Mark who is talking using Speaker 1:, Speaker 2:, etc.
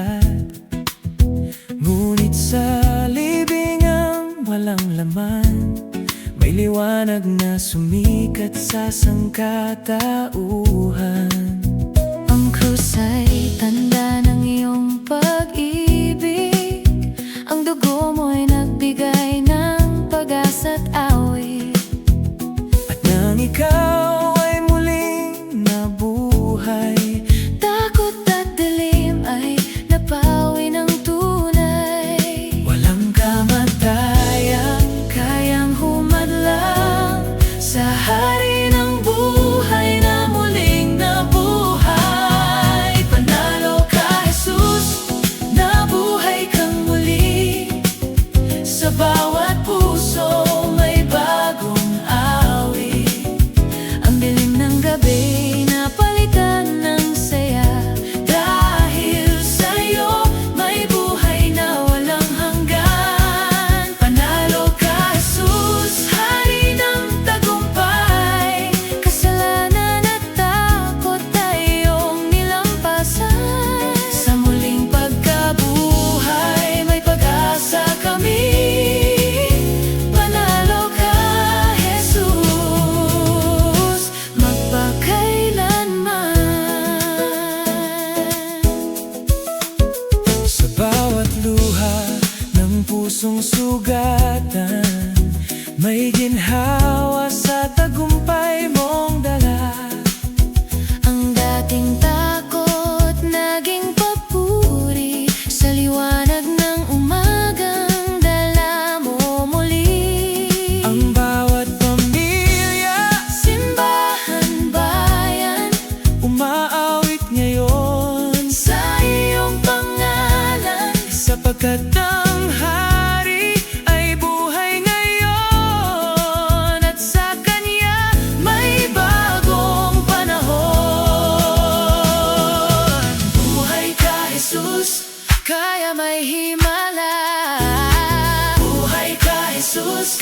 Speaker 1: lahat. Ngunit sa libingang walang laman, may liwanag na sumikat sa sangkatauhan.
Speaker 2: Ang krus ay tanda ng iyong pag-ibig. Ang dugo mo'y nagbigay ng pag-asa't awit.
Speaker 1: At nang ikaw ay muling nabuhay,
Speaker 2: Takot at dilim ay napawi ng tunay.
Speaker 1: walang kamatayang kayang humadlang sa hari ng buhay na muling nabuhay. Panalo ka, Jesus, nabuhay kang muli. Sa bawat puso may bagong awit.
Speaker 2: Ang dilim ng gabi napalitan ng saya.
Speaker 1: Dahil sa'yo may buhay na walang hanggan. Panalo ka, Jesus, hari ng tagumpay.
Speaker 2: Kasalanan at takot ay iyong nilampasan.
Speaker 1: Sa muling pagkabuhay may pag-asa kami. Panalo ka, Jesus,
Speaker 2: magpakailanman.
Speaker 1: sa bawat luha ng pusong sugatan, may ginhawa sa tagumpay mong dala.
Speaker 2: Ang dating takot naging papuri. Sa liwanag ng umagang dala mo muli.
Speaker 1: Ang bawat pamilya,
Speaker 2: Simbahan, bayan,
Speaker 1: umaawit ngayon
Speaker 2: sa iyong pangalan.
Speaker 1: sapagkat ang hari ay buhay ngayon, at sa kanya may bagong panahon. Buhay ka, Jesus,
Speaker 2: Kaya may himala.
Speaker 1: buhay ka, Jesus,